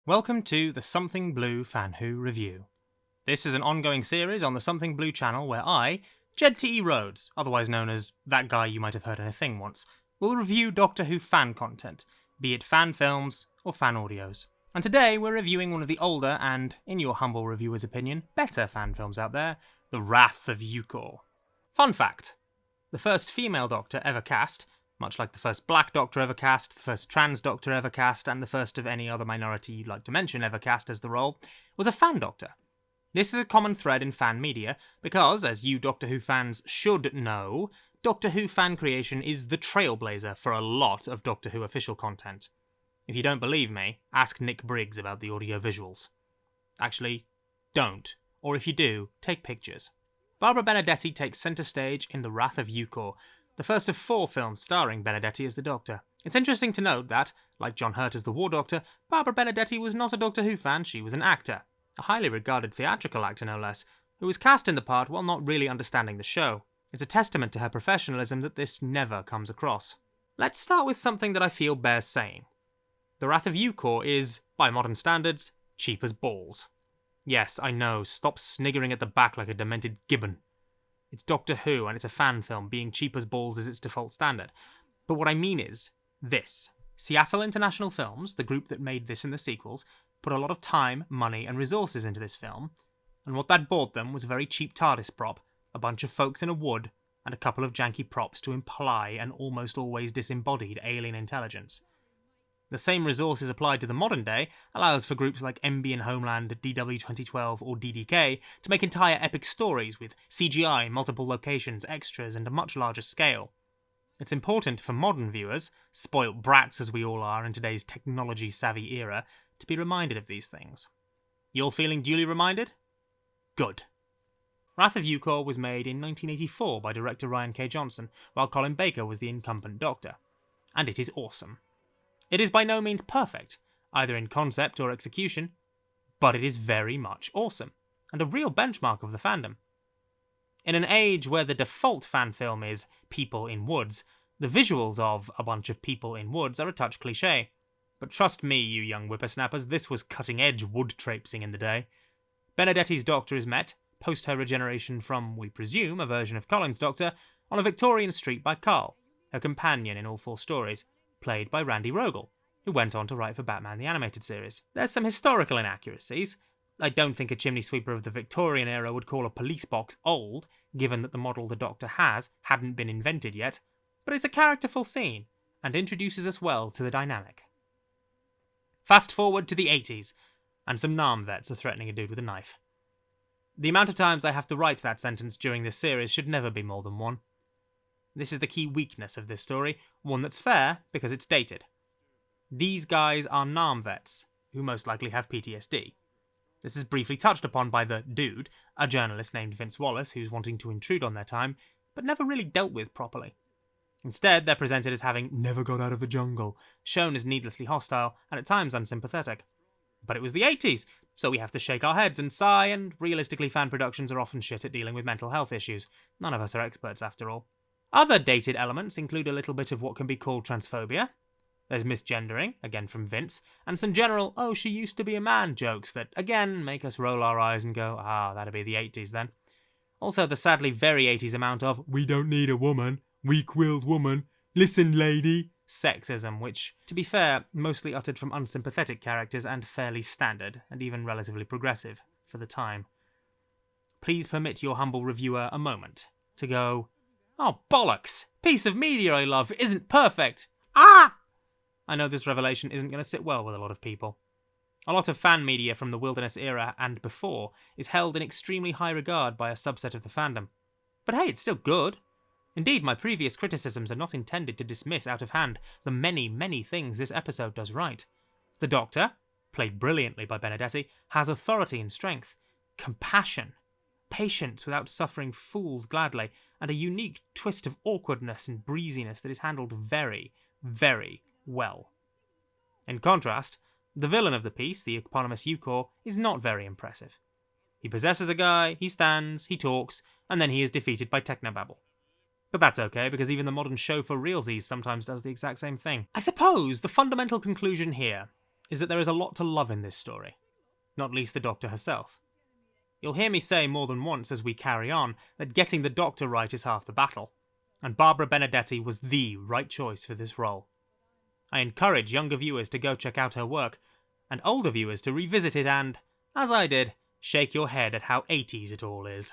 Welcome to the Something Blue Fan Who review. This is an ongoing series on the Something Blue channel where I, Jed T.E. Rhodes, otherwise known as that guy you might have heard in a thing once, will review Doctor Who fan content, be it fan films or fan audios. And today we're reviewing one of the older and, in your humble reviewer's opinion, better fan films out there, The Wrath of Eukor. Fun fact, the first female Doctor ever cast, much like the first black Doctor ever cast, the first trans Doctor ever cast, and the first of any other minority you'd like to mention ever cast as the role, was a fan Doctor. This is a common thread in fan media, because, as you Doctor Who fans should know, Doctor Who fan creation is the trailblazer for a lot of Doctor Who official content. If you don't believe me, ask Nick Briggs about the audio visuals. Actually, don't. Or if you do, take pictures. Barbara Benedetti takes centre stage in The Wrath of Eukor, the first of 4 films starring Benedetti as the Doctor. It's interesting to note that, like John Hurt as the War Doctor, Barbara Benedetti was not a Doctor Who fan, she was an actor. A highly regarded theatrical actor, no less, who was cast in the part while not really understanding the show. It's a testament to her professionalism that this never comes across. Let's start with something that I feel bears saying. The Wrath of Eukor is, by modern standards, cheap as balls. Yes, I know, stop sniggering at the back like a demented gibbon. It's Doctor Who, and it's a fan film, being cheap as balls is its default standard. But what I mean is, this. Seattle International Films, the group that made this and the sequels, put a lot of time, money, and resources into this film, and what that bought them was a very cheap TARDIS prop, a bunch of folks in a wood, and a couple of janky props to imply an almost always disembodied alien intelligence. The same resources applied to the modern day allows for groups like MB and Homeland, DW 2012 or DDK to make entire epic stories with CGI, multiple locations, extras and a much larger scale. It's important for modern viewers, spoilt brats as we all are in today's technology-savvy era, to be reminded of these things. You're feeling duly reminded? Good. Wrath of Eukor was made in 1984 by director Ryan K. Johnson, while Colin Baker was the incumbent Doctor. And it is awesome. It is by no means perfect, either in concept or execution, but it is very much awesome, and a real benchmark of the fandom. In an age where the default fan film is people in woods, the visuals of a bunch of people in woods are a touch cliché. But trust me, you young whippersnappers, this was cutting-edge wood traipsing in the day. Benedetti's Doctor is met, post her regeneration from, we presume, a version of Colin's Doctor, on a Victorian street by Carl, her companion in all 4 stories, played by Randy Rogel, who went on to write for Batman the Animated Series. There's some historical inaccuracies. I don't think a chimney sweeper of the Victorian era would call a police box old, given that the model the Doctor has hadn't been invented yet, but it's a characterful scene, and introduces us well to the dynamic. Fast forward to the 80s, and some Nam vets are threatening a dude with a knife. The amount of times I have to write that sentence during this series should never be more than one. This is the key weakness of this story, one that's fair because it's dated. These guys are Nam vets, who most likely have PTSD. This is briefly touched upon by the dude, a journalist named Vince Wallace who's wanting to intrude on their time, but never really dealt with properly. Instead, they're presented as having never got out of the jungle, shown as needlessly hostile and at times unsympathetic. But it was the 80s, so we have to shake our heads and sigh, and realistically fan productions are often shit at dealing with mental health issues. None of us are experts after all. Other dated elements include a little bit of what can be called transphobia. There's misgendering, again from Vince, and some general, oh, she used to be a man jokes that, again, make us roll our eyes and go, that'd be the 80s then. Also the sadly very 80s amount of, we don't need a woman, weak-willed woman, listen lady, sexism, which, to be fair, mostly uttered from unsympathetic characters and fairly standard, and even relatively progressive, for the time. Please permit your humble reviewer a moment to go, oh, bollocks! Piece of media I love isn't perfect! Ah! I know this revelation isn't going to sit well with a lot of people. A lot of fan media from the Wilderness era and before is held in extremely high regard by a subset of the fandom. But hey, it's still good. Indeed, my previous criticisms are not intended to dismiss out of hand the many, many things this episode does right. The Doctor, played brilliantly by Benedetti, has authority and strength, compassion, patience without suffering fools gladly, and a unique twist of awkwardness and breeziness that is handled very, very well. In contrast, the villain of the piece, the eponymous Eukor, is not very impressive. He possesses a guy, he stands, he talks, and then he is defeated by technobabble. But that's okay, because even the modern show for realsies sometimes does the exact same thing. I suppose the fundamental conclusion here is that there is a lot to love in this story, not least the Doctor herself. You'll hear me say more than once as we carry on that getting the Doctor right is half the battle, and Barbara Benedetti was the right choice for this role. I encourage younger viewers to go check out her work, and older viewers to revisit it and, as I did, shake your head at how 80s it all is.